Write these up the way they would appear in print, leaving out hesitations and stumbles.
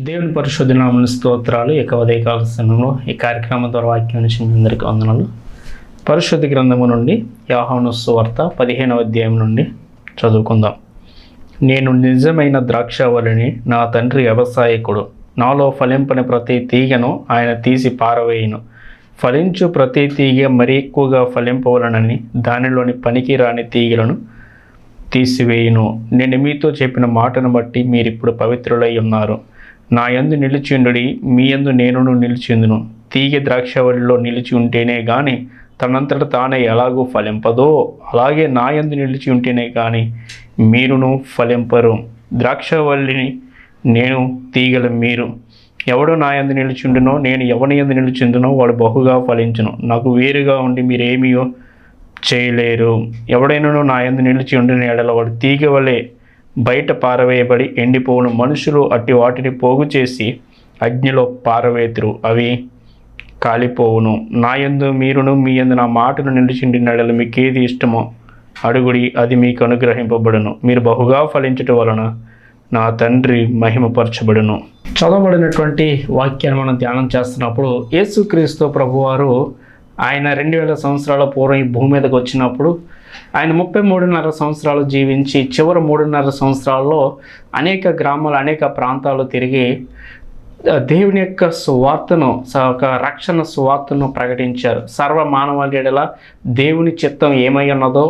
దేవుని పరిశుద్ధ నామమున స్తోత్రాలు. ఉదయకాల సమయంలో ఈ కార్యక్రమం ద్వారా వాక్యం నుంచి మీ అందరికీ వందనాలు. పరిశుద్ధ గ్రంథము నుండి యోహాను సువార్త 15వ అధ్యాయం నుండి చదువుకుందాం. నేను నిజమైన ద్రాక్షావళిని, నా తండ్రి వ్యవసాయకుడు. నాలో ఫలింపని ప్రతి తీగను ఆయన తీసి పారవేయును. ఫలించు ప్రతి తీగ మరీ ఎక్కువగా ఫలింపవలనని దానిలోని పనికి రాని తీగలను తీసివేయును. నేను మీతో చెప్పిన మాటను బట్టి మీరిప్పుడు పవిత్రులై ఉన్నారు. నా యందు నిలిచిండుడి, మీ యందు నేనును నిలిచిందును. తీగ ద్రాక్షవల్లిలో నిలిచి ఉంటేనే గాని తనంతట తానే ఎలాగూ ఫలింపదో, అలాగే నా యందు నిలిచి ఉంటేనే కానీ మీరును ఫలింపరు. ద్రాక్షవల్లిని నేను, తీగలు మీరు. ఎవడు నా యందు నిలిచిండునో, నేను ఎవని యందు నిలిచిందునో వాడు బహుగా ఫలించును. నాకు వేరుగా ఉండి మీరేమీయో చేయలేరు. ఎవడైనాను నా యందు నిలిచి ఉండిన ఎడల వాడు తీగ వలె బయట పారవేయబడి ఎండిపోవును. మనుషులు అట్టి వాటిని పోగు చేసి అగ్నిలో పారవేతురు, అవి కాలిపోవును. నా యందు మీరును, మీ యందు నా మాటను నిలిచిండిన ఎడల మీకేది ఇష్టమో అడుగుడి, అది మీకు అనుగ్రహింపబడును. మీరు బహుగా ఫలించటం వలన నా తండ్రి మహిమపరచబడును. చదవబడినటువంటి వాక్యాన్ని మనం ధ్యానం చేస్తున్నప్పుడు యేసుక్రీస్తు ప్రభువారు ఆయన 2000 సంవత్సరాల పూర్వం ఈ భూమి మీదకి వచ్చినప్పుడు ఆయన 33.5 సంవత్సరాలు జీవించి చివరి 3.5 సంవత్సరాల్లో అనేక గ్రామాలు, అనేక ప్రాంతాలు తిరిగి దేవుని యొక్క సువార్తను, రక్షణ సువార్తను ప్రకటించారు. సర్వ మానవాళి ఎడల దేవుని చిత్తం ఏమై ఉన్నదో,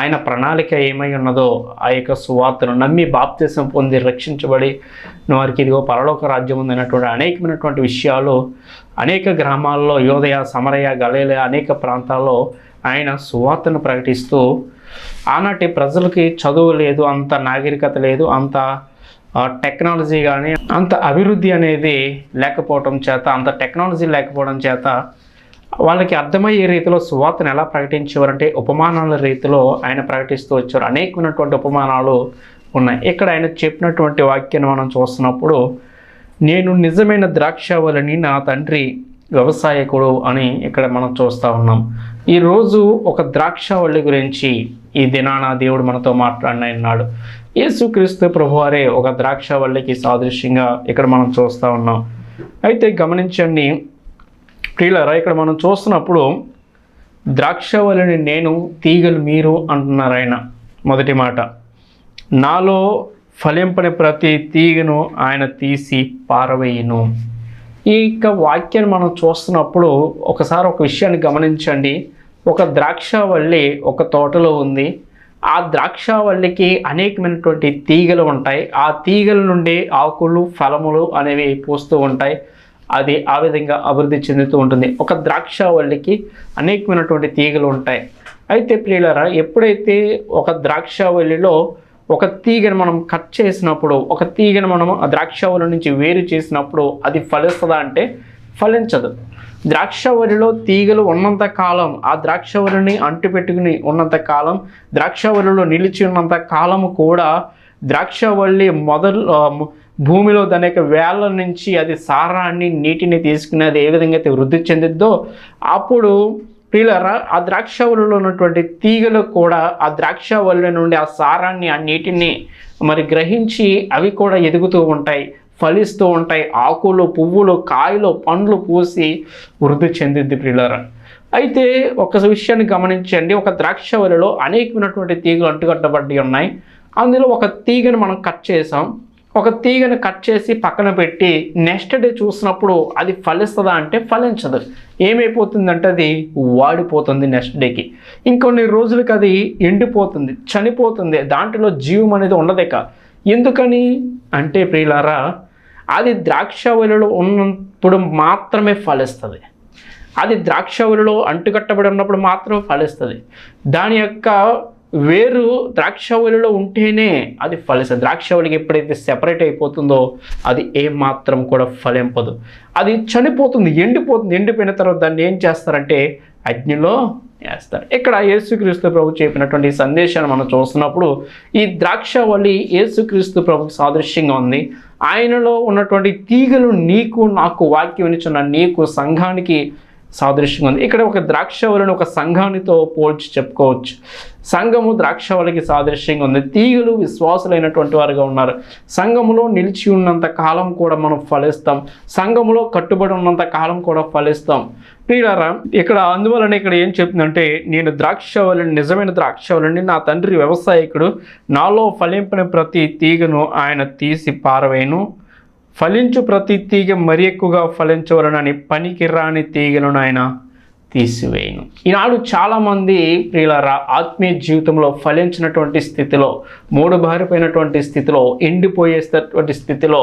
ఆయన ప్రణాళిక ఏమై ఉన్నదో ఆ యొక్క సువార్తను నమ్మి బాప్తిసం పొంది రక్షించబడి వారికి ఇదిగో పరలోక రాజ్యం ఉందన్నటువంటి అనేకమైనటువంటి విషయాలు అనేక గ్రామాల్లో, యోదయ, సమరయ, గలీలయ అనేక ప్రాంతాల్లో ఆయన సువార్తను ప్రకటిస్తూ ఆనాటి ప్రజలకి చదువు లేదు, అంత నాగరికత లేదు, అంత టెక్నాలజీ కానీ అంత అభివృద్ధి అనేది లేకపోవడం చేత, అంత టెక్నాలజీ లేకపోవడం చేత వాళ్ళకి అర్థమయ్యే రీతిలో సువార్తను ఎలా ప్రకటించేవారంటే ఉపమానాల రీతిలో ఆయన ప్రకటిస్తూ వచ్చారు. అనేకమైనటువంటి ఉపమానాలు ఉన్నాయి. ఇక్కడ ఆయన చెప్పినటువంటి వాక్యాన్ని మనం చూస్తున్నప్పుడు, నేను నిజమైన ద్రాక్షావళిని, నా తండ్రి వ్యవసాయకుడు అని ఇక్కడ మనం చూస్తూ ఉన్నాం. ఈరోజు ఒక ద్రాక్షావళి గురించి ఈ దినాన దేవుడు మనతో మాట్లాడినాడు. యేసుక్రీస్తు ప్రభువారే ఒక ద్రాక్షావళికి సాదృశ్యంగా ఇక్కడ మనం చూస్తూ ఉన్నాం. అయితే గమనించండి ప్రియులారా, ఇక్కడ మనం చూస్తున్నప్పుడు ద్రాక్షావళిని నేను, తీగలు మీరు అంటున్నారు ఆయన. మొదటి మాట, నాలో ఫలింపని ప్రతి తీగను ఆయన తీసి పారవేయును. ఈ వాక్యాన్ని మనం చూస్తున్నప్పుడు ఒకసారి ఒక విషయాన్ని గమనించండి. ఒక ద్రాక్షావల్లి ఒక తోటలో ఉంది. ఆ ద్రాక్షావల్లికి అనేకమైనటువంటి తీగలు ఉంటాయి. ఆ తీగల నుండి ఆకులు, ఫలములు అనేవి పూస్తూ ఉంటాయి. అది ఆ విధంగా అభివృద్ధి చెందుతూ ఉంటుంది. ఒక ద్రాక్షావల్లికి అనేకమైనటువంటి తీగలు ఉంటాయి. అయితే ప్రియులారా, ఎప్పుడైతే ఒక ద్రాక్షావల్లిలో ఒక తీగను మనం కట్ చేసినప్పుడు, ఒక తీగను మనం ఆ ద్రాక్షావళి నుంచి వేరు చేసినప్పుడు అది ఫలిస్తుందా అంటే ఫలించదు. ద్రాక్షావళిలో తీగలు ఉన్నంత కాలం, ఆ ద్రాక్షావళిని అంటుపెట్టుకుని ఉన్నంత కాలం, ద్రాక్షావళిలో నిలిచి ఉన్నంత కాలము కూడా ద్రాక్షావళి భూమిలో దాని యొక్క వేళ్ళ నుంచి అది సారాన్ని, నీటిని తీసుకుని అది ఏ విధంగా అయితే వృద్ధి చెందిద్దో, అప్పుడు ప్రియులారా ఆ ద్రాక్షావళిలో ఉన్నటువంటి తీగలు కూడా ఆ ద్రాక్షావళి నుండి ఆ సారాన్ని, ఆ నీటిని మరి గ్రహించి అవి కూడా ఎదుగుతూ ఉంటాయి, ఫలిస్తూ ఉంటాయి. ఆకులు, పువ్వులు, కాయలు, పండ్లు పూసి వృద్ధి చెందిద్ది ప్రియులారా. అయితే ఒక విషయాన్ని గమనించండి. ఒక ద్రాక్షావళిలో అనేకమైనటువంటి తీగలు అంటుకట్టబడి ఉన్నాయి. అందులో ఒక తీగను మనం కట్ చేసాం. ఒక తీగను కట్ చేసి పక్కన పెట్టి నెక్స్ట్ డే చూసినప్పుడు అది ఫలిస్తుందా అంటే ఫలించదు. ఏమైపోతుందంటే అది వాడిపోతుంది. నెక్స్ట్ డేకి ఇంకొన్ని రోజులకి అది ఎండిపోతుంది, చనిపోతుంది. దాంట్లో జీవం అనేది ఉండదేక. ఎందుకని అంటే ప్రియులారా, అది ద్రాక్షావళిలో ఉన్నప్పుడు మాత్రమే ఫలిస్తుంది. అది ద్రాక్షావళిలో అంటుకట్టబడి ఉన్నప్పుడు మాత్రమే ఫలిస్తుంది. దాని యొక్క వేరు ద్రాక్షావళిలో ఉంటేనే అది ఫలిస్తుంది. ద్రాక్షావళికి ఎప్పుడైతే సెపరేట్ అయిపోతుందో అది ఏమాత్రం కూడా ఫలింపదు. అది చనిపోతుంది, ఎండిపోతుంది. ఎండిపోయిన తర్వాత దాన్ని ఏం చేస్తారంటే అగ్నిలో వేస్తారు. ఇక్కడ యేసుక్రీస్తు ప్రభు చెప్పినటువంటి సందేశాన్ని మనం చూస్తున్నప్పుడు ఈ ద్రాక్షావళి యేసుక్రీస్తు ప్రభుకి సాదృశ్యంగా ఉంది. ఆయనలో ఉన్నటువంటి తీగలు నీకు, నాకు, వాక్యం వినిచున్న నీకు, సంఘానికి సాదృశ్యంగా ఉంది. ఇక్కడ ఒక ద్రాక్షవల్లిని ఒక సంఘానితో పోల్చి చెప్పుకోవచ్చు. సంఘము ద్రాక్షవల్లికి సాదృశ్యంగా ఉంది. తీగలు విశ్వాసులైనటువంటి వారుగా ఉన్నారు. సంఘములో నిలిచి ఉన్నంత కాలం కూడా మనం ఫలిస్తాం. సంఘములో కట్టుబడి ఉన్నంత కాలం కూడా ఫలిస్తాం. ప్రియులారా, ఇక్కడ అందువలన ఇక్కడ ఏం చెప్తుందంటే, నేను ద్రాక్షవల్లిని, నిజమైన ద్రాక్షవల్లిని, నా తండ్రి వ్యవసాయకుడు, నాలో ఫలింపని ప్రతి తీగను ఆయన తీసి పారవేయను, ఫలించు ప్రతి తీగ మరి ఎక్కువగా ఫలించవలనని పనికి రాని తీగలను ఆయన తీసివేయను. ఈనాడు చాలామంది ప్రియులారా ఆత్మీయ జీవితంలో ఫలించినటువంటి స్థితిలో, మూడుబారిపోయినటువంటి స్థితిలో, ఎండిపోయేటటువంటి స్థితిలో,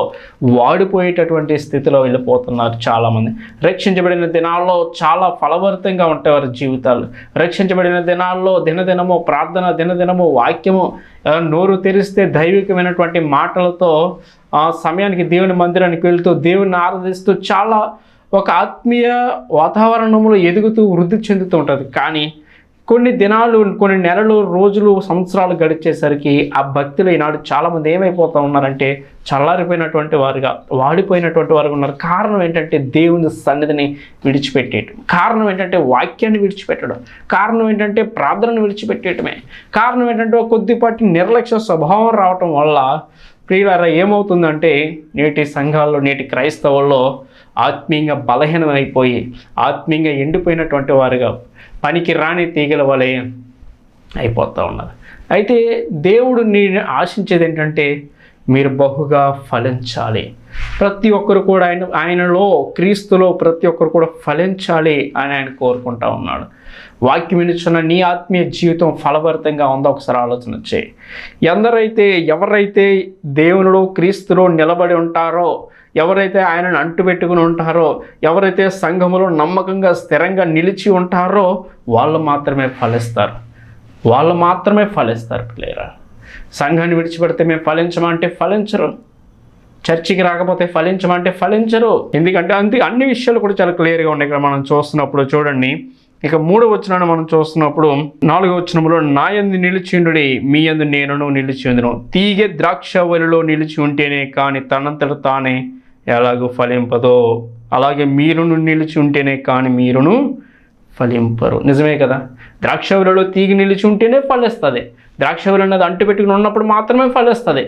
వాడిపోయేటటువంటి స్థితిలో వెళ్ళిపోతున్నారు చాలామంది. రక్షించబడిన దినాల్లో చాలా ఫలభరితంగా ఉంటాయి వారి జీవితాలు. రక్షించబడిన దినాల్లో దినదినము ప్రార్థన, దినదినము వాక్యము, నోరు తెరిస్తే దైవికమైనటువంటి మాటలతో సమయానికి దేవుని మందిరానికి వెళ్తూ దేవుని ఆరాధిస్తూ చాలా ఒక ఆత్మీయ వాతావరణంలో ఎదుగుతూ వృద్ధి చెందుతూ ఉంటుంది. కానీ కొన్ని దినాలు, కొన్ని నెలలు, రోజులు, సంవత్సరాలు గడిచేసరికి ఆ భక్తులు ఈనాడు చాలామంది ఏమైపోతూ ఉన్నారంటే చల్లారిపోయినటువంటి వారుగా, వాడిపోయినటువంటి వారుగా ఉన్నారు. కారణం ఏంటంటే దేవుని సన్నిధిని విడిచిపెట్టేయటం, కారణం ఏంటంటే వాక్యాన్ని విడిచిపెట్టడం, కారణం ఏంటంటే ప్రార్థనను విడిచిపెట్టేయటమే, కారణం ఏంటంటే కొద్దిపాటి నిర్లక్ష్య స్వభావం రావటం వల్ల ప్రియులారా ఏమవుతుందంటే నేటి సంఘాల్లో, నేటి క్రైస్తవుల్లో ఆత్మీయంగా బలహీనమైపోయి, ఆత్మీయంగా ఎండిపోయినటువంటి వారుగా, పనికి రాని తీగల వలె అయిపోతూ ఉన్నారు. అయితే దేవుడు నేను ఆశించేది ఏంటంటే మీరు బహుగా ఫలించాలి. ప్రతి ఒక్కరు కూడా ఆయనలో, క్రీస్తులో ప్రతి ఒక్కరు కూడా ఫలించాలి అని ఆయన కోరుకుంటా ఉన్నాడు. వాక్యం వినిచున్న నీ ఆత్మీయ జీవితం ఫలభరితంగా ఉందో ఒకసారి ఆలోచన చేయి. ఎవరైతే దేవునిలో, క్రీస్తులో నిలబడి ఉంటారో, ఎవరైతే ఆయనను అంటుపెట్టుకుని ఉంటారో, ఎవరైతే సంఘములో నమ్మకంగా స్థిరంగా నిలిచి ఉంటారో వాళ్ళు మాత్రమే ఫలిస్తారు. వాళ్ళు మాత్రమే ఫలిస్తారు. ప్లేయరా, సంఘాన్ని విడిచిపెడితే మేము ఫలించమంటే ఫలించరు, చర్చికి రాకపోతే ఫలించమంటే ఫలించరు. ఎందుకంటే అన్ని విషయాలు కూడా చాలా క్లియర్గా ఉన్నాయి. ఇక్కడ మనం చూస్తున్నప్పుడు చూడండి, ఇక 3వ వచనాన్ని మనం చూస్తున్నప్పుడు 4వ వచనంలో, నా యందు నిలిచిండుడి, మీ యందు నేనును నిలిచి ఉందును. తీగె ద్రాక్షవల్లిలో నిలిచి ఉంటేనే కానీ తనంతట తానే ఎలాగూ ఫలింపదో, అలాగే మీరును నిలిచి ఉంటేనే కానీ మీరును ఫలింపరు. నిజమే కదా, ద్రాక్షవల్లిలో తీగ నిలిచి ఉంటేనే ఫలిస్తుంది. ద్రాక్షవల్లి అన్నది అంటు పెట్టుకుని ఉన్నప్పుడు మాత్రమే ఫలిస్తుంది.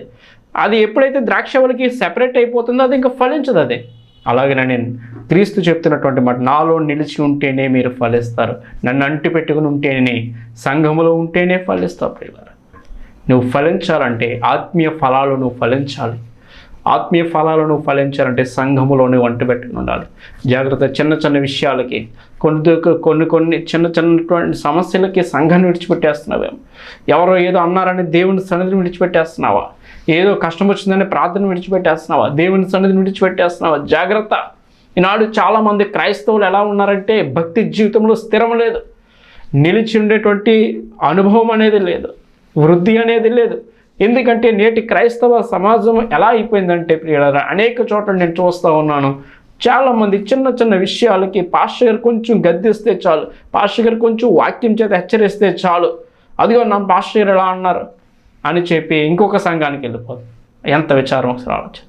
అది ఎప్పుడైతే ద్రాక్షవల్లికి సెపరేట్ అయిపోతుందో అది ఇంకా ఫలించదు. అదే అలాగే నేను క్రీస్తు చెప్తున్నటువంటి మాట, నాలో నిలిచి ఉంటేనే మీరు ఫలిస్తారు, నన్ను అంటి పెట్టుకుని ఉంటేనే, సంఘములో ఉంటేనే ఫలిస్తావు. ప్రియులారా, నువ్వు ఫలించాలంటే ఆత్మీయ ఫలాలు నువ్వు ఫలించాలి. ఆత్మీయ ఫలాలు నువ్వు ఫలించాలంటే సంఘములో నువ్వు అంటు పెట్టుకుని ఉండాలి. జాగ్రత్త. చిన్న చిన్న విషయాలకి, కొన్ని చిన్న సమస్యలకి సంఘాన్ని విడిచిపెట్టేస్తున్నావేమో. ఎవరో ఏదో అన్నారని దేవుని సన్నిధిని విడిచిపెట్టేస్తున్నావా? ఏదో కష్టం వచ్చిందని ప్రార్థన విడిచిపెట్టేస్తున్నావా? దేవుని సన్నిధిని విడిచిపెట్టేస్తున్నావా? జాగ్రత్త. ఈనాడు చాలామంది క్రైస్తవులు ఎలా ఉన్నారంటే భక్తి జీవితంలో స్థిరం లేదు, నిలిచి ఉండేటువంటి అనుభవం అనేది లేదు, వృద్ధి అనేది లేదు. ఎందుకంటే నేటి క్రైస్తవ సమాజం ఎలా అయిపోయిందంటే ప్రియులారా, అనేక చోట్ల నేను చూస్తూ ఉన్నాను, చాలామంది చిన్న చిన్న విషయాలకి పాస్టర్ గారు కొంచెం గద్దిస్తే చాలు, పాస్టర్ గారు కొంచెం వాక్యం చేత హెచ్చరిస్తే చాలు, అదిగో నా పాస్టర్ గారు ఎలా అన్నారు అని చెప్పి ఇంకొక సంఘానికి వెళ్ళిపోదు. ఎంత విచారం ఒకసారి ఆలోచన.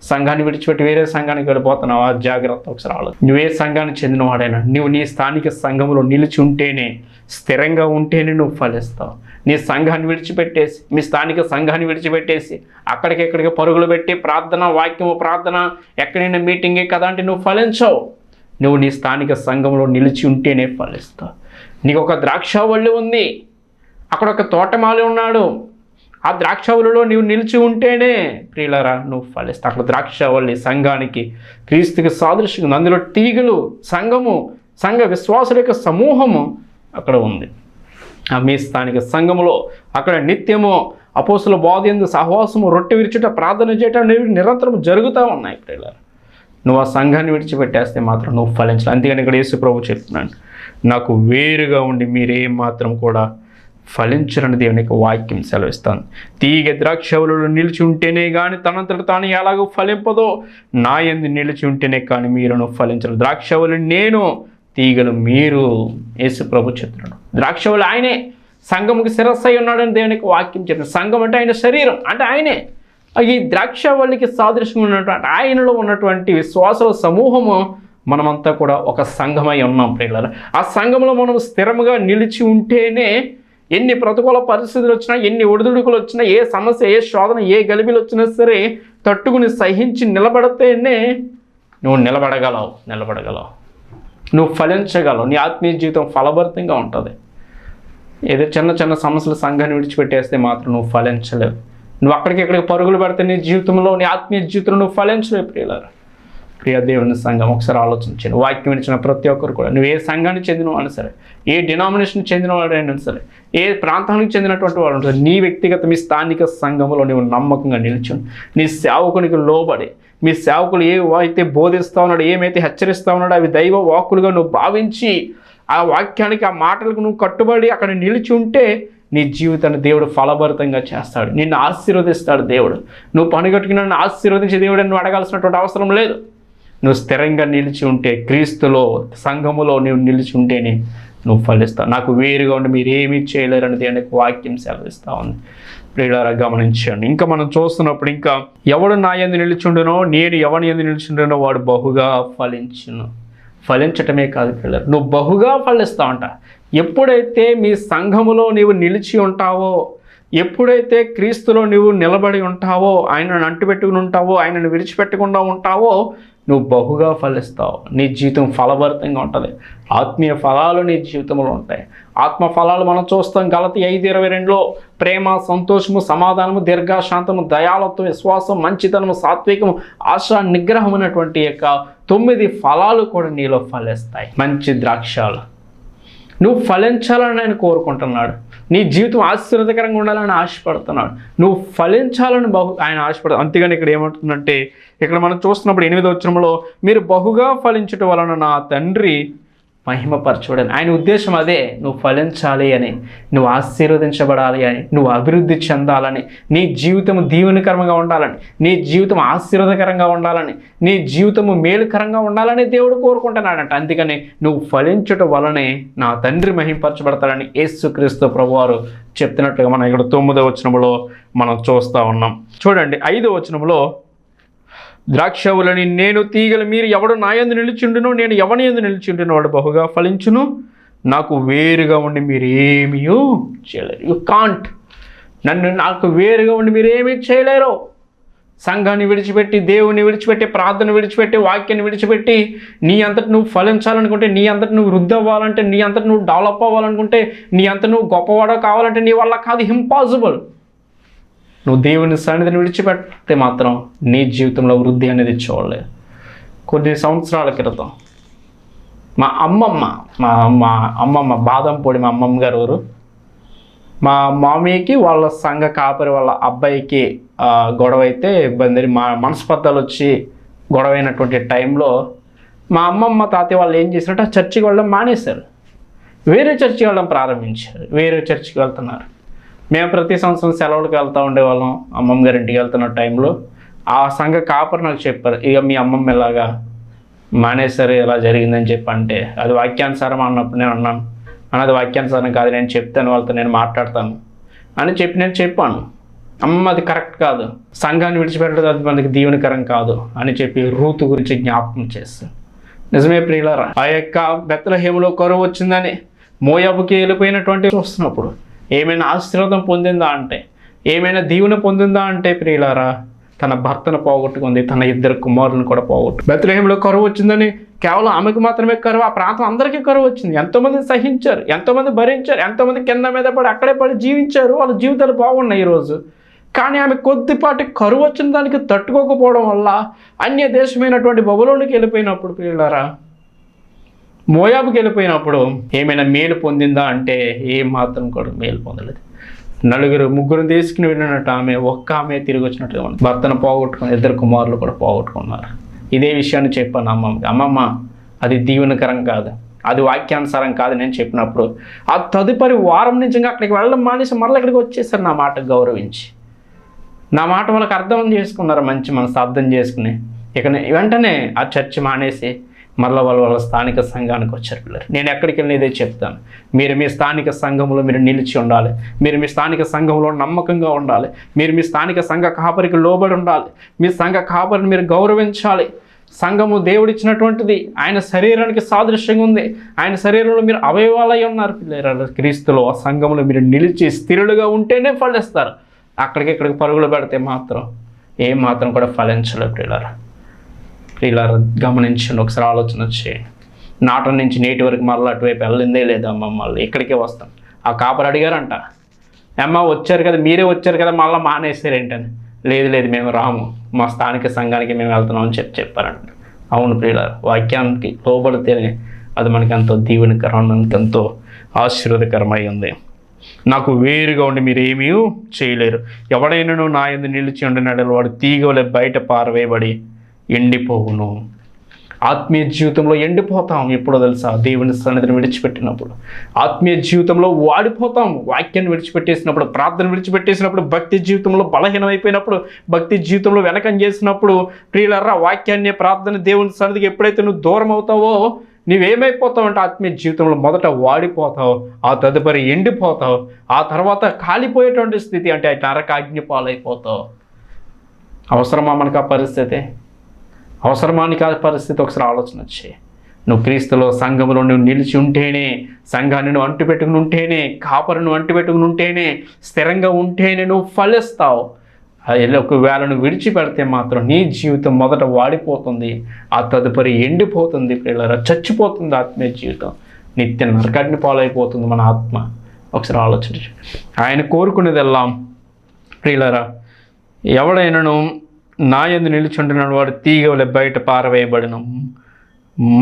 సంఘాన్ని విడిచిపెట్టి వేరే సంఘానికి వెళ్ళిపోతున్నావా? జాగ్రత్త. ఒకసారి ఆలోచన. నువ్వే సంఘానికి చెందినవాడైనా నువ్వు నీ స్థానిక సంఘంలో నిలిచి ఉంటేనే, స్థిరంగా ఉంటేనే నువ్వు ఫలిస్తావు. నీ సంఘాన్ని విడిచిపెట్టేసి, మీ స్థానిక సంఘాన్ని విడిచిపెట్టేసి అక్కడికెక్కడికి పరుగులు పెట్టి ప్రార్థన, వాక్యము, ప్రార్థన, ఎక్కడైనా మీటింగే కదా అంటే నువ్వు ఫలించవు. నువ్వు నీ స్థానిక సంఘంలో నిలిచి ఉంటేనే ఫలిస్తావు. నీకు ఒక ద్రాక్షవల్లి ఉంది, అక్కడ ఒక తోటమాలి ఉన్నాడు, ఆ ద్రాక్షవల్లిలో నువ్వు నిలిచి ఉంటేనే ప్రియులారా నువ్వు ఫలిస్తావు. అక్కడ ద్రాక్షవల్లి సంఘానికి, క్రీస్తుకి సాదృశ్యంగా, అందులో తీగలు, సంఘము, సంఘ విశ్వాసుల యొక్క సమూహము అక్కడ ఉంది. మీ స్థానిక సంఘములో అక్కడ నిత్యము అపోస్తుల బోధ యందు సహవాసము, రొట్టె విరుచుట, ప్రార్థన చేయటం నిరంతరం జరుగుతూ ఉన్నాయి. ప్రియులారా, నువ్వు ఆ సంఘాన్ని విడిచిపెట్టేస్తే మాత్రం నువ్వు ఫలించాలి. అందుకని ఇక్కడ యేసు ప్రభు చెప్తున్నాను, నాకు వేరుగా ఉండి మీరే మాత్రం కూడా ఫలించరని దేవుని యొక్క వాక్యం సెలవిస్తాను. తీగ ద్రాక్షవల్లిలో నిలిచి ఉంటేనే కానీ తనంతట తాను ఎలాగో ఫలింపదో, నా యందు నిలిచి ఉంటేనే కానీ మీరును ఫలించరు. ద్రాక్షవల్లి నేను, తీగలు మీరు. యేసు ప్రభు చెప్తున్నాడు. ద్రాక్షవల్లి ఆయనే, సంఘముకి శిరస్సు అయి ఉన్నాడని దేవునికి వాక్యం చెప్తుంది. సంఘం అంటే ఆయన శరీరం, అంటే ఆయనే. ఈ ద్రాక్షవల్లికి సాదృశ్యంగా ఉన్నటువంటి ఆయనలో ఉన్నటువంటి విశ్వాసుల సమూహము మనమంతా కూడా ఒక సంఘమై ఉన్నాం ప్రియులారా. ఆ సంఘంలో మనం స్థిరంగా నిలిచి ఉంటేనే ఎన్ని ప్రతికూల పరిస్థితులు వచ్చినా, ఎన్ని ఒడిదుడుకులు వచ్చినా, ఏ సమస్య, ఏ శోధన, ఏ గలిబిలు వచ్చినా సరే తట్టుకుని సహించి నిలబడితేనే నువ్వు నిలబడగలవు, నువ్వు ఫలించగలవు, నీ ఆత్మీయ జీవితం ఫలభరితంగా ఉంటుంది. ఏదో చిన్న చిన్న సమస్యలు సంఘాన్ని విడిచిపెట్టేస్తే మాత్రం నువ్వు ఫలించలేవు. నువ్వు అక్కడికి పరుగులు పెడితే నీ జీవితంలో, నీ ఆత్మీయ జీవితంలో నువ్వు ఫలించలేవు ప్రియులారా. ప్రియ దేవుని సంఘం, ఒకసారి ఆలోచించండి. వాక్యం ఇచ్చిన ప్రతి ఒక్కరు కూడా, నువ్వు ఏ సంఘానికి చెందినవాడు సరే, ఏ డినామినేషన్ చెందినవాడైనా సరే, ఏ ప్రాంతానికి చెందినటువంటి వాడు సరే, నీ వ్యక్తిగత, మీ స్థానిక సంఘంలో నువ్వు నమ్మకంగా నిల్చుని, నీ సేవకునికి లోబడి, మీ సేవకులు ఏవైతే బోధిస్తూ ఉన్నాడు, ఏమైతే హెచ్చరిస్తూ ఉన్నాడో అవి దైవ వాక్కులుగా నువ్వు భావించి, ఆ వాక్యానికి, ఆ మాటలకు నువ్వు కట్టుబడి అక్కడ నిలిచి ఉంటే నీ జీవితాన్ని దేవుడు ఫలభరితంగా చేస్తాడు, నిన్ను ఆశీర్వదిస్తాడు దేవుడు. నువ్వు పనిగట్టుకుని నన్ను ఆశీర్వదించే దేవుడు నువ్వు అడగాల్సినటువంటి అవసరం లేదు. నువ్వు స్థిరంగా నిలిచి ఉంటే, క్రీస్తులో, సంఘములో నువ్వు నిలిచి ఉంటేనే నువ్వు ఫలిస్తావు. నాకు వేరుగా ఉండి మీరు ఏమీ చేయలేరని దేవునికి వాక్యం సెలవిస్తూ ఉంది. ప్రియులారా గమనించండి. ఇంకా మనం చూస్తున్నప్పుడు, ఇంకా ఎవడు నా యందు నిలిచుండునో, నేను ఎవని యందు నిలిచుండునో వాడు బహుగా ఫలించును. ఫలించటమే కాదు ప్రియులారా, నువ్వు బహుగా ఫలిస్తావంట. ఎప్పుడైతే మీ సంఘములో నీవు నిలిచి ఉంటావో, ఎప్పుడైతే క్రీస్తులో నువ్వు నిలబడి ఉంటావో, ఆయనను అంటుపెట్టుకుని ఉంటావో, ఆయనను విడిచిపెట్టకుండా ఉంటావో, నువ్వు బహుగా ఫలిస్తావు. నీ జీవితం ఫలభరితంగా ఉంటుంది. ఆత్మీయ ఫలాలు నీ జీవితంలో ఉంటాయి. ఆత్మ ఫలాలు మనం చూస్తాం. గలతీ 5:22లో ప్రేమ, సంతోషము, సమాధానము, దీర్ఘశాంతము, దయాళత్వం, విశ్వాసం, మంచితనము, సాత్వికము, ఆశ, నిగ్రహం అనేటువంటి యొక్క 9 ఫలాలు కూడా నీలో ఫలిస్తాయి. మంచి ద్రాక్షాలు. నువ్వు ఫలించాలని ఆయన కోరుకుంటున్నాడు. నీ జీవితం ఆశీర్వదకరంగా ఉండాలని ఆశపడుతున్నాడు. నువ్వు ఫలించాలని ఆయన ఆశపడతాడు. అంతేగాని ఇక్కడ ఏమంటుందంటే, ఇక్కడ మనం చూస్తున్నప్పుడు 8వ వచనంలో, మీరు బహుగా ఫలించటం వలన నా తండ్రి మహిమపరచబడని. ఆయన ఉద్దేశం అదే, నువ్వు ఫలించాలి అని, నువ్వు ఆశీర్వదించబడాలి అని, నువ్వు అభివృద్ధి చెందాలని, నీ జీవితం దీవెనకరంగా ఉండాలని, నీ జీవితం ఆశీర్వదకరంగా ఉండాలని, నీ జీవితము మేలుకరంగా ఉండాలని దేవుడు కోరుకుంటున్నాడంట. అందుకని నువ్వు ఫలించటం వలనే నా తండ్రి మహిమపరచబడతాడని యేసుక్రీస్తు ప్రభువారు చెప్తున్నట్లుగా మనం ఇక్కడ 9వ వచనంలో మనం చూస్తూ ఉన్నాం. చూడండి 5వ వచనంలో, ద్రాక్షవలని నేను తీగలు, మీరు ఎవడు నా యందు నిలిచిండునో, నేను ఎవని యందు నిలిచిండునో వాడు బహుగా ఫలించును. నాకు వేరుగా ఉండి మీరు ఏమీ చేయలేరు. You can't. నాకు వేరుగా ఉండి మీరు ఏమీ చేయలేరు. సంఘాన్ని విడిచిపెట్టి, దేవుని విడిచిపెట్టి, ప్రార్థన విడిచిపెట్టి, వాక్యాన్ని విడిచిపెట్టి, నీ అంతటి నువ్వు ఫలించాలనుకుంటే, నీ అంతటి నువ్వు వృద్ధి అవ్వాలంటే, నీ అంతటి నువ్వు డెవలప్ అవ్వాలనుకుంటే, నీ అంత నువ్వు గొప్పవాడో కావాలంటే నీ వల్ల కాదు. ఇంపాసిబుల్. నువ్వు దేవుని సన్నిధిని విడిచిపెడితే మాత్రం నీ జీవితంలో వృద్ధి అనేది చూడలేదు. కొన్ని సంవత్సరాల క్రితం మా అమ్మమ్మ బాదంపొడి, మా అమ్మమ్మ గారు ఊరు, మా మామయ్యకి వాళ్ళ సంఘ కాపరి వాళ్ళ అబ్బాయికి గొడవ అయితే ఇబ్బంది, మా మనస్పర్ధలు వచ్చి గొడవ అయినటువంటి టైంలో మా అమ్మమ్మ తాతయ్య వాళ్ళు ఏం చేశారంటే ఆ చర్చికి వెళ్ళడం మానేశారు. వేరే చర్చికి వెళ్ళడం ప్రారంభించారు. వేరే చర్చికి వెళ్తున్నారు. మేము ప్రతి సంవత్సరం సెలవులకు వెళ్తూ ఉండేవాళ్ళం. అమ్మమ్మ గారి ఇంటికి వెళ్తున్న టైంలో ఆ సంఘ కాపరి నాకు చెప్పారు, ఇక మీ అమ్మమ్మ ఇలాగా మానేసరి ఇలా జరిగిందని చెప్పి. అంటే అది వాక్యానుసారం అన్నప్పుడు నేను అన్నాను, అన్నది వాక్యానుసారం కాదు, నేను చెప్తాను, వాళ్ళతో నేను మాట్లాడతాను అని చెప్పి నేను చెప్పాను. అమ్మ అది కరెక్ట్ కాదు, సంఘాన్ని విడిచిపెట్టడం అది మనకి దీవెనకరం కాదు అని చెప్పి రూతు గురించి జ్ఞాపకం చేస్తాను. నిజమే ప్రియులారా, ఆ యొక్క బెత్లెహేములో కరువు వచ్చిందని మోయాబుకి వెళ్ళిపోయినటువంటి చూస్తున్నప్పుడు ఏమైనా ఆశీర్వాదం పొందిందా అంటే, ఏమైనా దీవెన పొందిందా అంటే ప్రియులారా, తన భర్తను పోగొట్టుకుంది, తన 2 కుమారులను కూడా పోగొట్టు. బెత్లెహేములో కరువు వచ్చిందని కేవలం ఆమెకు మాత్రమే కరువు, ఆ ప్రాంతం అందరికీ కరువు వచ్చింది. ఎంతోమంది సహించారు, ఎంతోమంది భరించారు, ఎంతోమంది కింద మీద పడి అక్కడే పడి జీవించారు, వాళ్ళ జీవితాలు బాగున్నాయి ఈరోజు. కానీ ఆమె కొద్దిపాటి కరువు వచ్చిన దానికి తట్టుకోకపోవడం వల్ల అన్య దేశమైనటువంటి బబులోనికి వెళ్ళిపోయినప్పుడు ప్రియులారా, మోయాబుకి వెళ్ళిపోయినప్పుడు ఏమైనా మేలు పొందిందా అంటే ఏం మాత్రం కూడా మేలు పొందలేదు. 4-3 తీసుకుని వెళ్ళినట్టు ఆమె తిరిగి వచ్చినట్టుగా ఉంది. భర్తను పోగొట్టుకుని 2 కుమారులు కూడా పోగొట్టుకున్నారు. ఇదే విషయాన్ని చెప్పాను అమ్మమ్మ అది దీవెనకరం కాదు, అది వాక్యానుసారం కాదు నేను చెప్పినప్పుడు ఆ తదుపరి వారం నుంచి అక్కడికి వెళ్ళడం మానేసి మళ్ళీ ఇక్కడికి వచ్చేసారు. నా మాట గౌరవించి, నా మాట వాళ్ళకి అర్థం చేసుకున్నారు, మంచి మనసు అర్థం చేసుకుని ఇక వెంటనే ఆ చర్చి మానేసి మళ్ళీ వాళ్ళ స్థానిక సంఘానికి వచ్చారు పిల్లలు. నేను ఎక్కడికి వెళ్ళినా ఇదే చెప్తాను, మీరు మీ స్థానిక సంఘంలో మీరు నిలిచి ఉండాలి, మీరు మీ స్థానిక సంఘంలో నమ్మకంగా ఉండాలి, మీరు మీ స్థానిక సంఘ కాపరికి లోబడి ఉండాలి, మీ సంఘ కాపరిని మీరు గౌరవించాలి. సంఘము దేవుడిచ్చినటువంటిది, ఆయన శరీరానికి సాదృశ్యంగా ఉంది. ఆయన శరీరంలో మీరు అవయవాలై ఉన్నారు పిల్లలు. క్రీస్తులో ఆ సంఘంలో మీరు నిలిచి స్థిరులుగా ఉంటేనే ఫలిస్తారు. ఇక్కడికి పరుగులు పెడితే మాత్రం మాత్రం కూడా ఫలించలేదు పిల్లలు. గమనించండి, ఒకసారి ఆలోచన చేయండి. నాట నుంచి నేటి వరకు మళ్ళీ అటువైపు వెళ్ళిందే లేదా మమ్మల్ని ఇక్కడికే వస్తాం. ఆ కాపరు అడిగారంట, అమ్మ వచ్చారు కదా, మీరే వచ్చారు కదా, మళ్ళీ మానేసారేంటని. లేదు మేము రాము, మా స్థానిక సంఘానికి మేము వెళ్తున్నాం అని చెప్పారంట. అవును ప్రియులారా, వాక్యానికి లోబడితేనే అది మనకి ఎంతో దీవెనకరం, మనకి ఎంతో ఆశీర్వాదకరమై ఉంది. నాకు వేరుగా ఉండి మీరు ఏమీ చేయలేరు. ఎవడైనాను నా యందు నిలిచి ఉండినాడు వాడు తీగవలే బయట పారవేయబడి ఎండిపోవును. ఆత్మీయ జీవితంలో ఎండిపోతాం. ఎప్పుడో తెలుసా? దేవుని సన్నిధిని విడిచిపెట్టినప్పుడు. ఆత్మీయ జీవితంలో వాడిపోతాం. వాక్యాన్ని విడిచిపెట్టేసినప్పుడు, ప్రార్థన విడిచిపెట్టేసినప్పుడు, భక్తి జీవితంలో బలహీనమైపోయినప్పుడు, భక్తి జీవితంలో వెనకం చేసినప్పుడు, ప్రియులారా, వాక్యాన్ని, ప్రార్థన, దేవుని సన్నిధికి ఎప్పుడైతే నువ్వు దూరం అవుతావో నువ్వేమైపోతావు అంటే ఆత్మీయ జీవితంలో మొదట వాడిపోతావు, ఆ తదుపరి ఎండిపోతావు, ఆ తర్వాత కాలిపోయేటువంటి స్థితి అంటే నరకాగ్ని పాలైపోతావు. అవసరమా మనకు ఆ పరిస్థితి? అవసరమానికి ఆ పరిస్థితి ఒకసారి ఆలోచన వచ్చి, నువ్వు క్రీస్తులో సంఘములో నువ్వు నిలిచి ఉంటేనే, సంఘాన్ని నువ్వు అంటుపెట్టుకుని ఉంటేనే, కాపరును అంటుపెట్టుకుని ఉంటేనే, స్థిరంగా ఉంటేనే నువ్వు ఫలిస్తావు. ఒకవేళ నువ్వు విడిచిపెడితే మాత్రం నీ జీవితం మొదట వాడిపోతుంది, ఆ తదుపరి ఎండిపోతుంది పిల్లరా, చచ్చిపోతుంది ఆత్మీయ జీవితం, నిత్య నరకాగ్ని పాలైపోతుంది మన ఆత్మ. ఒకసారి ఆలోచించు. ఆయన కోరుకునేదెల్లా ప్రియులరా, ఎవడైనాను నా యందు నిలుచుంటున్నాడు వాడు తీగవలే బయట పారవేయబడిన.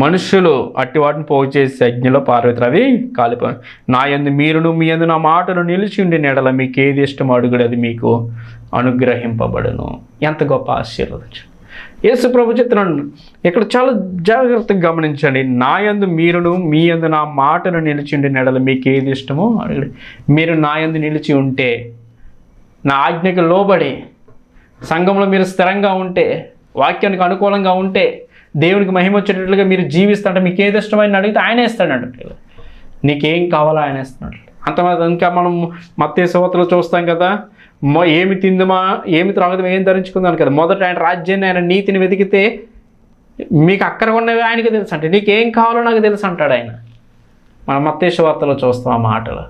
మనుషులు అట్టి వాటిని పోగు చేసి అగ్నిలో పారవేస్తారు, అవి కాలిపోయి. నా యందు మీరును మీ యందు నా మాటలు నిలిచి ఉండి నెడల మీకు ఏది ఇష్టం అడుగుడు అది మీకు అనుగ్రహింపబడును. ఎంత గొప్ప ఆశీర్వాదం! యేసు ప్రభు చెప్తున్నాడు ఇక్కడ, చాలా జాగ్రత్తగా గమనించండి. నా యందు మీరును మీ యందు నా మాటలు నిలిచి ఉండి నెడల మీకు ఏది ఇష్టమో అడుగుడు. మీరు నా యందు నిలిచి ఉంటే, నా ఆజ్ఞకు లోబడి సంఘంలో మీరు స్థిరంగా ఉంటే, వాక్యానికి అనుకూలంగా ఉంటే, దేవునికి మహిమ వచ్చేటట్లుగా మీరు జీవిస్తుంటే మీకు ఏది ఇష్టమైన అడిగితే ఆయన ఇస్తాడు. నీకేం కావాలో ఆయన ఇస్తున్నాడు. అంతమంది ఇంకా మనం మత్తయి సువార్తలో చూస్తాం కదా, ఏమి తిందుమా, ఏమి త్రాగుదామా, ఏం ధరించుకుందాం కదా. మొదట ఆయన రాజ్యాన్ని, ఆయన నీతిని వెతికితే మీకు అక్కడ ఉన్నవి ఆయనకి తెలుసు అంటే, నీకేం కావాలో నాకు తెలుసు అంటాడు ఆయన. మనం మత్తయి సువార్తలో చూస్తాం ఆ మాటలు.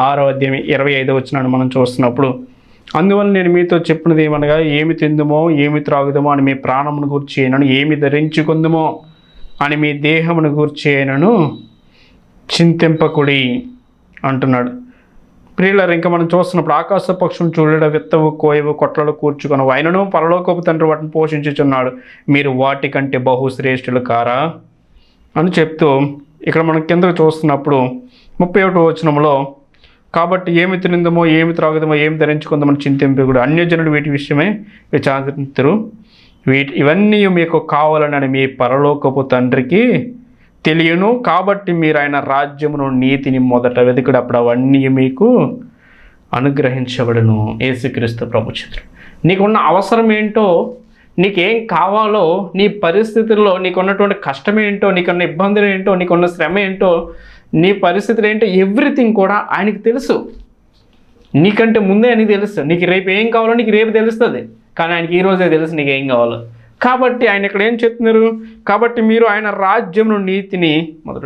6వ అధ్యాయం 25వ వచనాన్ని మనం చూస్తున్నప్పుడు, అందువల్ల నేను మీతో చెప్పినది ఏమనగా, ఏమి తిందుమో ఏమి త్రాగుదమో అని మీ ప్రాణమును గూర్చి అయినను, ఏమి ధరించుకుందుమో అని మీ దేహమును గూర్చి అయినను చింతింపకుడి అంటున్నాడు. ప్రియులారా, ఇంకా మనం చూస్తున్నప్పుడు ఆకాశ పక్షులు చూడడ, విత్తవు, కోయవు, కొట్లలో కూర్చుకొని ఆయనను పరలోకపు తండ్రి వాటిని పోషించుచున్నాడు, మీరు వాటి కంటే బహుశ్రేష్ఠులు కారా అని చెప్తూ, ఇక్కడ మనం కిందకు చూస్తున్నప్పుడు 31వ వచనంలో, కాబట్టి ఏమి తినిందమో ఏమి త్రాగుదమో ఏమి ధరించుకుందామని చింతింపకుడు, అన్యజనులు వీటి విషయమే విచారింతురు, ఇవన్నీ మీకు కావాలని మీ పరలోకపు తండ్రికి తెలియను. కాబట్టి మీరు ఆయన రాజ్యమును నీతిని మొదట వెతుకుడు, అప్పుడు అవన్నీ మీకు అనుగ్రహించబడును. యేసుక్రీస్తు ప్రభు చిత్రం. నీకున్న అవసరం ఏంటో, నీకేం కావాలో, నీ పరిస్థితుల్లో నీకున్నటువంటి కష్టం ఏంటో, నీకున్న ఇబ్బందులు ఏంటో, నీకున్న శ్రమ ఏంటో, నీ పరిస్థితులు ఏంటో, ఎవ్రీథింగ్ కూడా ఆయనకి తెలుసు. నీకంటే ముందే ఆయనకి తెలుసు. నీకు రేపు ఏం కావాలో నీకు రేపు తెలుస్తుంది, కానీ ఆయనకి ఈరోజే తెలుసు నీకేం కావాలో. కాబట్టి ఆయన ఇక్కడ ఏం చెప్తున్నారు, కాబట్టి మీరు ఆయన రాజ్యమును నీతిని మొదట,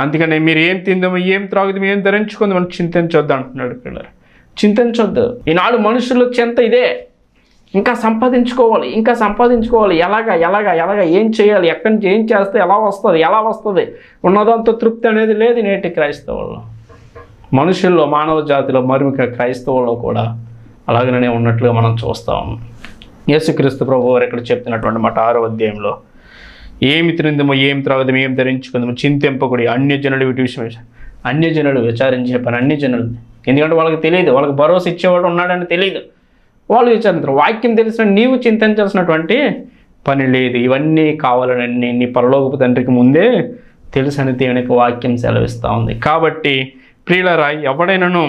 అందుకనే మీరు ఏం తిందామో ఏం త్రాగుదామో ఏం ధరించుకుందాం అని చింతించొద్దు అంటున్నాడు పిల్లలు. చింతించొద్దు. ఈనాడు మనుషులు చెంత ఇదే, ఇంకా సంపాదించుకోవాలి, ఎలాగా ఏం చేయాలి, ఎక్కడి నుంచి ఏం చేస్తే ఎలా వస్తుంది, ఉన్నదంతా తృప్తి అనేది లేదు నేటి క్రైస్తవుల్లో. మనుషుల్లో, మానవ జాతిలో, మరి క్రైస్తవుల్లో కూడా అలాగనే ఉన్నట్లుగా మనం చూస్తూ ఉన్నాం. యేసుక్రీస్తు ప్రభు వారు ఇక్కడ చెప్తున్నటువంటి మాట 6వ అధ్యాయంలో, ఏమి తినిందమో ఏమి త్రాగుదామో ఏమి ధరించుకుందామో చింతింపకుడి, అన్యజనులు వీటి విషయం. అన్యజనులు విచారించి చెప్పాను, అన్యజనులు. ఎందుకంటే వాళ్ళకి తెలియదు, వాళ్ళకి భరోసా ఇచ్చేవాడు ఉన్నాడని తెలియదు, వాళ్ళు విచారిస్తారు. వాక్యం తెలిసిన నీవు చింతించాల్సినటువంటి పని లేదు. ఇవన్నీ కావాలని నీ పరలోకపు తండ్రికి ముందే తెలుసని దేవునికి వాక్యం సెలవిస్తూ ఉంది. కాబట్టి ప్రియులారా, ఎవడైనాను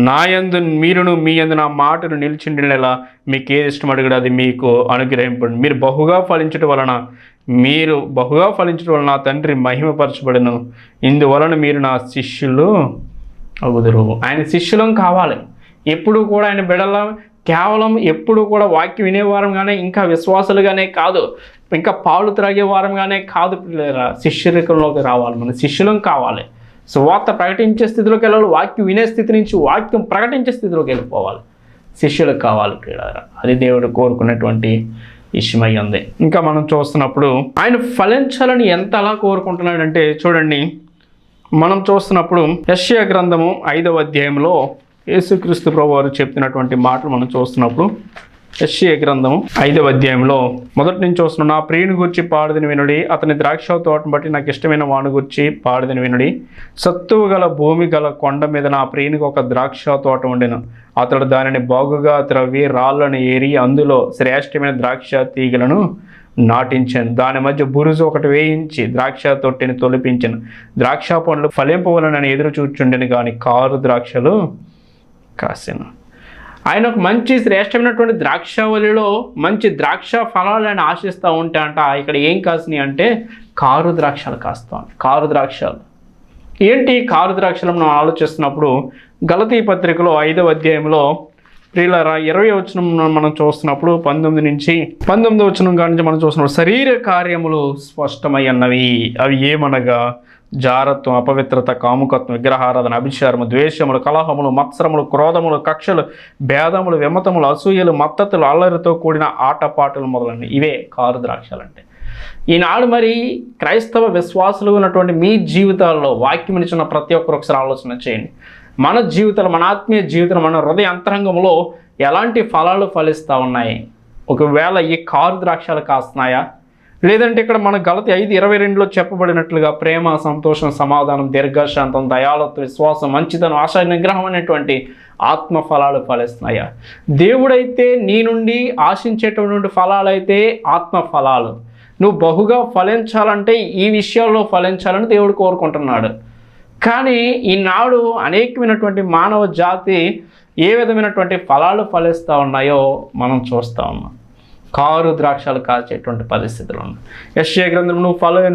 నా యందు మీరును మీ యందు నా మాటను నిలిచిండినలా మీకు ఏది ఇష్టం అడుగుడు అది మీకు అనుగ్రహింపడు. మీరు బహుగా ఫలించడం వలన నా తండ్రి మహిమపరచబడును. ఇందువలన మీరు నా శిష్యులు అగుదురు. ఆయన శిష్యులం కావాలి. ఎప్పుడు కూడా ఆయన బిడ్డల కేవలం ఎప్పుడు కూడా వాక్యం వినేవారంగానే, ఇంకా విశ్వాసులుగానే కాదు, ఇంకా పాలు త్రాగే వారంగానే కాదు, శిష్యరికంలోకి రావాలి. మన శిష్యులం కావాలి. సువార్త ప్రకటించే స్థితిలోకి వెళ్ళాలి. వాక్యం వినే స్థితి నుంచి వాక్యం ప్రకటించే స్థితిలోకి వెళ్ళిపోవాలి. శిష్యులకు కావాలి ప్రియులారా. అది దేవుడు కోరుకున్నటువంటి విషయమై ఉంది. ఇంకా మనం చూస్తున్నప్పుడు ఆయన ఫలించాలని ఎంత అలా కోరుకుంటున్నాడంటే చూడండి, మనం చూస్తున్నప్పుడు యెషయా గ్రంథము 5వ అధ్యాయంలో యేసుక్రీస్తు ప్రభువారు చెప్తున్నటువంటి మాటలు మనం చూస్తున్నప్పుడు, యెషయా గ్రంథము 5వ అధ్యాయంలో మొదటి నుంచి చూస్తున్నాం. నా ప్రియుని గురించి పాడుదని వినుడి, అతని ద్రాక్ష తోటను బట్టి నాకు ఇష్టమైన వాని గురించి పాడుదని వినుడి. సత్తువు గల భూమి గల కొండ మీద నా ప్రియునికి ఒక ద్రాక్ష తోట ఉండెను. అతడు దానిని బాగుగా త్రవ్వి రాళ్లను ఏరి అందులో శ్రేష్టమైన ద్రాక్ష తీగలను నాటించాను. దాని మధ్య బురుజు ఒకటి వేయించి ద్రాక్ష తొట్టిని తొలిపించాను. ద్రాక్ష పండ్లు ఫలింపవలనని ఎదురు చూచుండెను కానీ కారు ద్రాక్షలు కాసాను. ఆయన ఒక మంచి శ్రేష్టమైనటువంటి ద్రాక్షావళిలో మంచి ద్రాక్ష ఫలాలు ఆయన ఆశిస్తూ ఉంటే ఇక్కడ ఏం కాసినాయి అంటే కారు ద్రాక్షలు కాస్తాం. కారు ద్రాక్షలు ఏంటి? కారు ద్రాక్షలు మనం ఆలోచిస్తున్నప్పుడు గలతీ పత్రికలో 5వ అధ్యాయంలో ప్రియులారా 20వ వచనం మనం చూస్తున్నప్పుడు 19వ వచనం నుంచి మనం చూస్తున్నప్పుడు శరీర కార్యములు స్పష్టమై అన్నవి. అవి ఏమనగా జారత్వం, అపవిత్రత, కాముకత్వం, విగ్రహారాధన, అభిచారము, ద్వేషములు, కలహములు, మత్సరములు, క్రోధములు, కక్షలు, భేదములు, విమతములు, అసూయలు, మత్తతులు, అల్లరితో కూడిన ఆటపాటలు మొదలన్నీ. ఇవే కారు ద్రాక్షలు అంటే. ఈనాడు మరి క్రైస్తవ విశ్వాసులు ఉన్నటువంటి మీ జీవితాల్లో వాక్యం ఇచ్చిన ప్రతి ఒక్కరు ఒకసారి ఆలోచన చేయండి. మన జీవితాలు, మన ఆత్మీయ జీవితం, మన హృదయ అంతరంగంలో ఎలాంటి ఫలాలు ఫలిస్తూ ఉన్నాయి? ఒకవేళ ఈ కారు ద్రాక్షలు కాస్తున్నాయా? లేదంటే ఇక్కడ మన గలతీ 5:22లో చెప్పబడినట్లుగా ప్రేమ, సంతోషం, సమాధానం, దీర్ఘశాంతం, దయాళత్వం, విశ్వాసం, మంచితనం, ఆశా నిగ్రహం అనేటువంటి ఆత్మ ఫలాలు ఫలిస్తున్నాయా? దేవుడైతే నీ నుండి ఆశించేటటువంటి ఫలాలైతే ఆత్మ ఫలాలు. నువ్వు బహుగా ఫలించాలంటే ఈ విషయాల్లో ఫలించాలని దేవుడు కోరుకుంటున్నాడు. కానీ ఈనాడు అనేకమైనటువంటి మానవ జాతి ఏ విధమైనటువంటి ఫలాలు ఫలిస్తూ ఉన్నాయో మనం చూస్తూ ఉన్నాం. కారు ద్రాక్షలు కాచేటువంటి పరిస్థితులు ఉన్నాయి. యెషయా గ్రంథం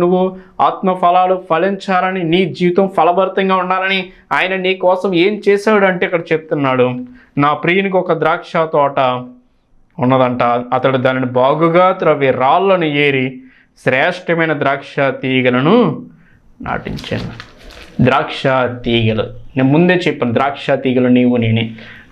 నువ్వు ఆత్మ ఫలాలు ఫలించాలని, నీ జీవితం ఫలభరితంగా ఉండాలని ఆయన నీ కోసం ఏం చేశాడు అంటే ఇక్కడ చెప్తున్నాడు. నా ప్రియునికి ఒక ద్రాక్ష తోట ఉన్నదంట. అతడు దానిని బాగుగా త్రవ్వి రాళ్లను ఏరి శ్రేష్టమైన ద్రాక్ష తీగలను నాటించాను. ద్రాక్ష తీగలు నేను ముందే చెప్పాను, ద్రాక్ష తీగలు నీవు నేనే.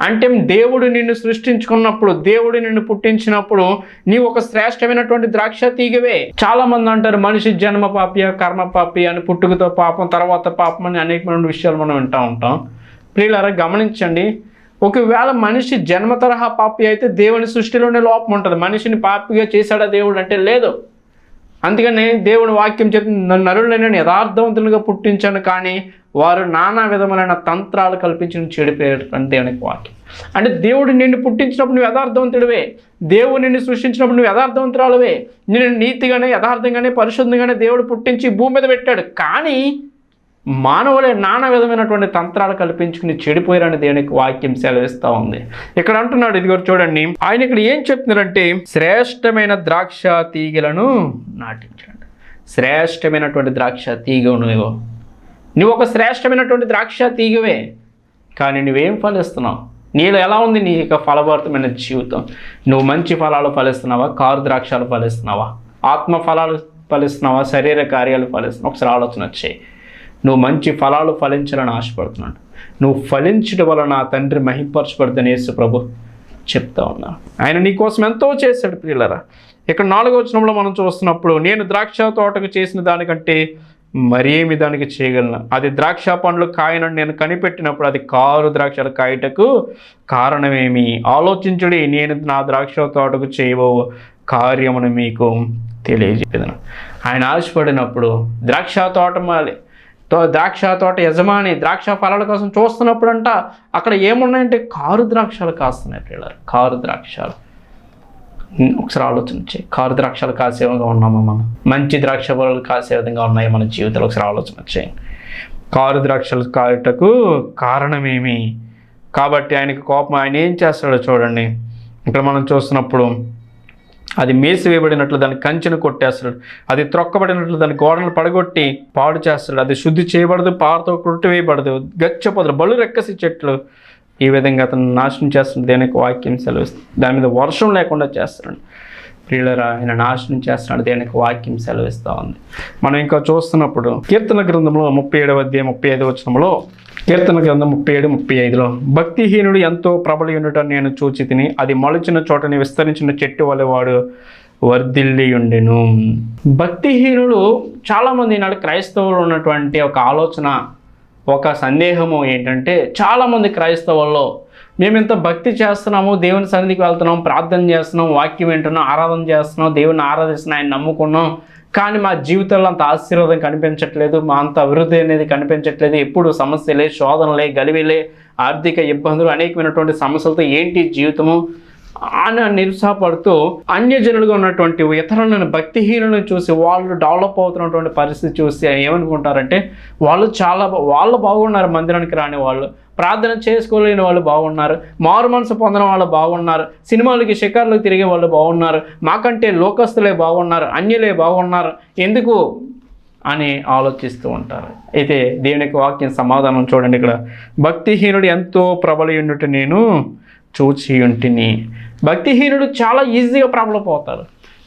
అంటే దేవుడు నిన్ను సృష్టించుకున్నప్పుడు, దేవుడు నిన్ను పుట్టించినప్పుడు నీవు ఒక శ్రేష్టమైనటువంటి ద్రాక్ష తీగవే. చాలా మంది అంటారు మనిషి జన్మ పాపి, కర్మ పాపి అని, పుట్టుకతో పాపం తర్వాత పాపం అని అనేకమైన విషయాలు మనం వింటూ ఉంటాం. ప్రియులారా గమనించండి, ఒకవేళ మనిషి జన్మ తరహా పాపి అయితే దేవుని సృష్టిలోనే లోపం ఉంటుంది. మనిషిని పాపిగా చేశాడా దేవుడు అంటే లేదు. అందుకని దేవుని వాక్యం చెప్తుంది, నరులను నేను యథార్థవంతులుగా పుట్టించాను కానీ వారు నానా విధములైన తంత్రాలు కల్పించి చెడిపోయారు అని దేవునికి వాక్యం. అంటే దేవుడు నిన్ను పుట్టించినప్పుడు నువ్వు యథార్థవంతుడివే, దేవుడు నిన్ను సృష్టించినప్పుడు నువ్వు యథార్థవంతురాలువే. నిన్ను నీతిగానే, యథార్థంగానే, పరిశుద్ధంగానే దేవుడు పుట్టించి భూమి మీద పెట్టాడు. కానీ మానవులే నానా విధమైనటువంటి తంత్రాలు కల్పించుకుని చెడిపోయారని దేవునికి వాక్యం సెలవిస్తూ ఉంది. ఇక్కడ అంటున్నాడు, ఇదిగో చూడండి, ఆయన ఇక్కడ ఏం చెప్తున్నారంటే శ్రేష్టమైన ద్రాక్ష తీగలను నాటించాడు. శ్రేష్టమైనటువంటి ద్రాక్ష తీగ నువ్వు ఒక శ్రేష్టమైనటువంటి ద్రాక్ష తీగవే. కానీ నువ్వేం ఫలిస్తున్నావు? నీలో ఎలా ఉంది నీ యొక్క ఫలభరితమైన జీవితం? నువ్వు మంచి ఫలాలు ఫలిస్తున్నావా? కారు ద్రాక్షాలు ఫలిస్తున్నావా? ఆత్మ ఫలాలు ఫలిస్తున్నావా? శరీర కార్యాలు ఫలిస్తున్నావా? ఒకసారి ఆలోచన వచ్చాయి. నువ్వు మంచి ఫలాలు ఫలించాలని ఆశపడుతున్నాడు. నువ్వు ఫలించడం వల్ల నా తండ్రి మహింపరచబడుతుంది యేసు ప్రభు చెప్తా ఉన్నా. ఆయన నీ కోసం ఎంతో చేశాడు ప్రియులరా. ఇక్కడ 4వ వచనంలో మనం చూస్తున్నప్పుడు నేను ద్రాక్ష తోటకు చేసిన దానికంటే మరేమి దానికి చేయగలను, అది ద్రాక్ష పండ్లు కాయనని నేను కనిపెట్టినప్పుడు అది కారు ద్రాక్షలు కాయటకు కారణమేమి? ఆలోచించుడి, నేను నా ద్రాక్ష తోటకు చేయబో కార్యమును మీకు తెలియజేదను. ఆయన ఆశపడినప్పుడు ద్రాక్ష తోట యజమాని ద్రాక్ష ఫలాల కోసం చూస్తున్నప్పుడు అక్కడ ఏమున్నాయంటే కారు ద్రాక్షలు కాస్తున్నాయి పిల్లలు. కారు ద్రాక్షలు ఒకసారి ఆలోచించే, కారు ద్రాక్షలు కాసే విధంగా ఉన్నామా మనం? మంచి ద్రాక్ష ఫలాలు కాసే విధంగా ఉన్నాయి మన జీవితంలో? ఒకసారి ఆలోచన వచ్చాయి. కారు ద్రాక్షలు కాయటకు కారణమేమి? కాబట్టి ఆయనకి కోపం. ఆయన ఏం చేస్తాడో చూడండి. ఇక్కడ మనం చూస్తున్నప్పుడు అది మేసివేయబడినట్లు దాన్ని కంచెను కొట్టేస్తాడు, అది త్రొక్కబడినట్లు దాని గోడలు పడగొట్టి పాడు చేస్తాడు, అది శుద్ధి చేయబడదు, పారతో కొట్టివేయబడదు, గచ్చపొదలు బలు రెక్కసి చెట్లు ఈ విధంగా అతను నాశనం చేస్తున్నాడు. దేవుని యొక్క వాక్యం సెలవిస్తుంది. దాని మీద వర్షం లేకుండా చేస్తున్నాడు. ప్రియులరా, ఆయన నాశనం చేస్తున్నాడు. దేవుని యొక్క వాక్యం సెలవిస్తూ ఉంది. మనం ఇంకా చూస్తున్నప్పుడు కీర్తన గ్రంథంలో 37వ అధ్యాయం 35వ వచనంలో, కీర్తన గ్రంథం 37:35లో, భక్తిహీనుడు ఎంతో ప్రబలి ఉండట నేను చూచి తిని, అది మొలిచిన చోటని విస్తరించిన చెట్టు వలె వాడు వర్ధిల్లి ఉండెను. భక్తిహీనుడు చాలామంది ఈనాడు క్రైస్తవులు ఉన్నటువంటి ఒక ఆలోచన, ఒక సందేహము ఏంటంటే, చాలామంది క్రైస్తవుల్లో మేము ఇంత భక్తి చేస్తున్నాము, దేవుని సన్నిధికి వెళ్తున్నాం, ప్రార్థన చేస్తున్నాం, వాక్యం వింటున్నాం, ఆరాధన చేస్తున్నాం, దేవుని ఆరాధిస్తున్నాం, ఆయన నమ్ముకున్నాం, కానీ మా జీవితంలో అంత ఆశీర్వాదం కనిపించట్లేదు, మా అంత అభివృద్ధి అనేది కనిపించట్లేదు, ఎప్పుడు సమస్యలే, శోధనలే, గలివిలే, ఆర్థిక ఇబ్బందులు, అనేకమైనటువంటి సమస్యలతో ఏంటి జీవితము అని నిరుత్సాహపడుతూ అన్యజనులుగా ఉన్నటువంటి ఇతరులను, భక్తిహీనులను చూసి వాళ్ళు డెవలప్ అవుతున్నటువంటి పరిస్థితి చూసి ఏమనుకుంటారంటే, వాళ్ళు బాగున్నారు, మందిరానికి రాని వాళ్ళు, ప్రార్థన చేసుకోలేని వాళ్ళు బాగున్నారు, మారు మనసు పొందిన వాళ్ళు బాగున్నారు, సినిమాలకి షికార్లకు తిరిగే వాళ్ళు బాగున్నారు, మాకంటే లోకస్తులే బాగున్నారు, అన్యులే బాగున్నారు, ఎందుకు అని ఆలోచిస్తూ ఉంటారు. అయితే దేవుని యొక్క వాక్యం సమాధానం చూడండి. ఇక్కడ భక్తిహీనుడు ఎంతో ప్రబలి ఉండుట నేను చూచి ఉంటిని. భక్తిహీనుడు చాలా ఈజీగా ప్రబలిపోతారు.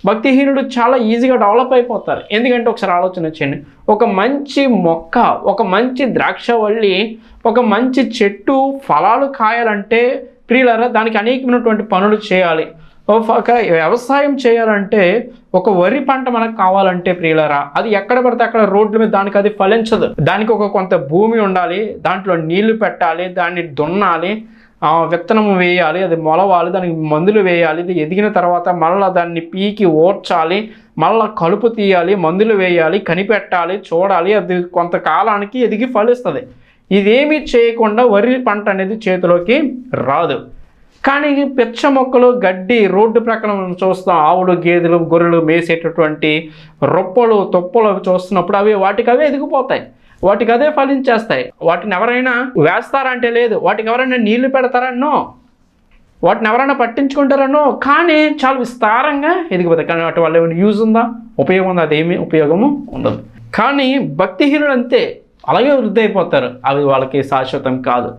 భక్తిహీనుడు చాలా ఈజీగా డెవలప్ అయిపోతారు. ఎందుకంటే ఒకసారి ఆలోచన చేయండి, ఒక మంచి మొక్క, ఒక మంచి ద్రాక్షవల్లి, ఒక మంచి చెట్టు ఫలాలు కాయాలంటే ప్రియులారా దానికి అనేకమైనటువంటి పనులు చేయాలి. ఒక వ్యవసాయం చేయాలంటే, ఒక వరి పంట మనకు కావాలంటే ప్రియులారా, అది ఎక్కడ పడితే అక్కడ రోడ్ల మీద దానికి అది ఫలించదు. దానికి కొంత భూమి ఉండాలి, దాంట్లో నీళ్లు పెట్టాలి, దాన్ని దున్నాలి, విత్తనము వేయాలి, అది మొలవాలి, దానికి మందులు వేయాలి, ఇది ఎదిగిన తర్వాత మళ్ళీ దాన్ని పీకి ఓడ్చాలి, మళ్ళీ కలుపు తీయాలి, మందులు వేయాలి, కనిపెట్టాలి, చూడాలి, అది కొంతకాలానికి ఎదిగి ఫలిస్తుంది. ఇదేమీ చేయకుండా వరి పంట అనేది చేతిలోకి రాదు. కానీ పిచ్చ మొక్కలు, గడ్డి, రోడ్డు ప్రక్కన మనం చూస్తాం, ఆవులు, గేదెలు, గొర్రెలు మేసేటటువంటి రొప్పలు, తొప్పలు చూస్తున్నప్పుడు అవి వాటికి అవే ఎదిగిపోతాయి, వాటికి అదే ఫలించేస్తాయి. వాటిని ఎవరైనా వేస్తారంటే లేదు, వాటికి ఎవరైనా నీళ్లు పెడతారన్నో, వాటిని ఎవరైనా పట్టించుకుంటారనో, కానీ చాలా విస్తారంగా ఎదిగిపోతాయి. కానీ వాటి వల్ల ఏమైనా యూజ్ ఉందా, ఉపయోగం ఉందా? అదేమీ ఉపయోగము ఉండదు. కానీ భక్తిహీనులు అంతే, అలాగే వృద్ధి అయిపోతారు, అవి వాళ్ళకి శాశ్వతం కాదు.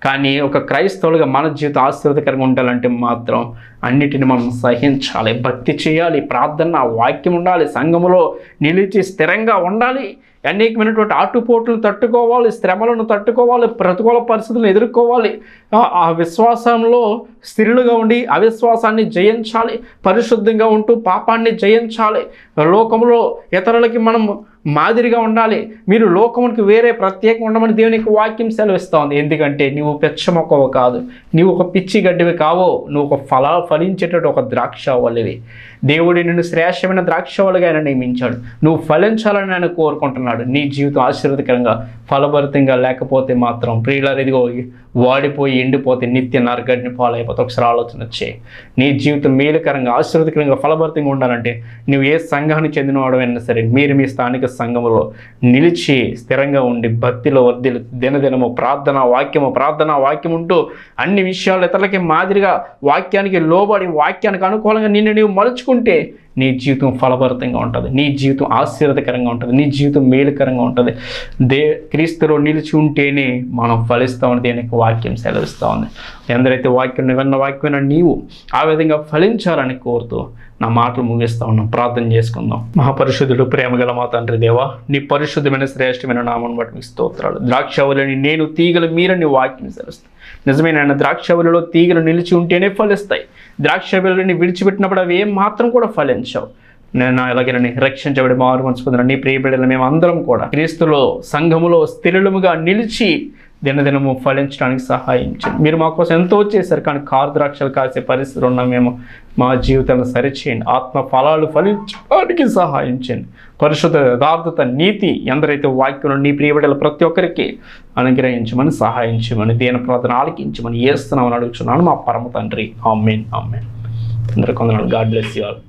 కానీ ఒక క్రైస్తవులుగా మన జీవితం ఆశీర్వాదకరంగా ఉండాలంటే మాత్రం అన్నిటిని మనం సహించాలి, భక్తి చేయాలి, ప్రార్థన, వాక్యం ఉండాలి, సంఘములో నిలిచి స్థిరంగా ఉండాలి, అనేకమైనటువంటి ఆటుపోట్లను తట్టుకోవాలి, శ్రమలను తట్టుకోవాలి, ప్రతికూల పరిస్థితులను ఎదుర్కోవాలి, ఆ విశ్వాసంలో స్థిరులుగా ఉండి అవిశ్వాసాన్ని జయించాలి, పరిశుద్ధంగా ఉంటూ పాపాన్ని జయించాలి, లోకంలో ఇతరులకి మనం మాదిరిగా ఉండాలి. మీరు లోకమునికి వేరే ప్రత్యేకంగా ఉండమని దేవునికి వాక్యం సెలవిస్తూ ఉంది. ఎందుకంటే నువ్వు పెచ్చ మొక్కవు కాదు, నువ్వు ఒక పిచ్చి గడ్డివి కావో, నువ్వు ఒక ఫలించేటట్టు ఒక ద్రాక్షవల్లివి. దేవుడు నిన్ను శ్రేష్టమైన ద్రాక్షవల్లిగా ఆయన నియమించాడు. నువ్వు ఫలించాలని ఆయన కోరుకుంటున్నాడు. నీ జీవితం ఆశీర్వదకరంగా, ఫలభరితంగా లేకపోతే మాత్రం ప్రియులారా, ఇదిగో వాడిపోయి ఎండిపోతే నిత్య నరకడిని పాలైపోతే ఒకసారి ఆలోచన చేయి. నీ జీవితం మేలుకరంగా, ఆశీర్వదకరంగా, ఫలభరితంగా ఉండాలంటే నువ్వు ఏ సంఘానికి చెందినవాడైనా సరే, మీరు మీ స్థానిక సంఘములో నిలిచి స్థిరంగా ఉండి భక్తిలో వర్ధిల్లు, దినదినము ప్రార్థన వాక్యం ఉంటూ అన్ని విషయాలు ఇతరులకి మాదిరిగా వాక్యానికి లోబడి, వాక్యానికి అనుకూలంగా నిన్ను నీవు మలుచుకుంటే నీ జీవితం ఫలభరితంగా ఉంటుంది, నీ జీవితం ఆశీర్వదకరంగా ఉంటుంది, నీ జీవితం మేలుకరంగా ఉంటుంది. క్రీస్తులో నిలిచి ఉంటేనే మనం ఫలిస్తామని దేనికి వాక్యం సెలవిస్తూ ఉంది. ఎందరైతే వాక్యం నీవు ఆ విధంగా ఫలించాలని కోరుతూ నా మాటలు ముగిస్తూ ఉన్నాం. ప్రార్థన చేసుకుందాం. మహాపరిశుద్ధుడు, ప్రేమగల మా తండ్రి దేవా, నీ పరిశుద్ధమైన శ్రేష్టమైన నామం బట్టి మీకు స్తోత్రాలు. ద్రాక్షవల్లిని నేను, తీగలు మీరని వాక్యం సెలవుస్తాను. నిజమైన ద్రాక్షవల్లిలో తీగలు నిలిచి ఉంటేనే ఫలిస్తాయి. ద్రాక్షవల్లిని విడిచిపెట్టినప్పుడు అవి ఏం మాత్రం కూడా ఫలించవు. నేను అలాగేనని రక్షించబడి మారు మనసు పొందిన నీ ప్రియ బిడ్డలు మేము అందరం కూడా క్రీస్తులో సంఘములో స్థిరులుగా నిలిచి దినదినము ఫలించడానికి సహాయించండి. మీరు మా కోసం ఎంతో చేశారు, కానీ కారు ద్రాక్షలు కాసే పరిస్థితులు ఉన్న మేము మా జీవితాలను సరిచేయండి. ఆత్మ ఫలాలు ఫలించడానికి సహాయించండి. పరిశుద్ధ, యథార్థత, నీతి ఎందరైతే వాక్యంలో నీ ప్రియబిడ్డలు ప్రతి ఒక్కరికి అనుగ్రహించమని, సహాయించమని, దీన ప్రార్థన ఆలకించమని చేస్తున్నామని అడుగుతున్నాను మా పరమ తండ్రి. ఆమేన్. అందరికీ వందనాలు. God bless you all.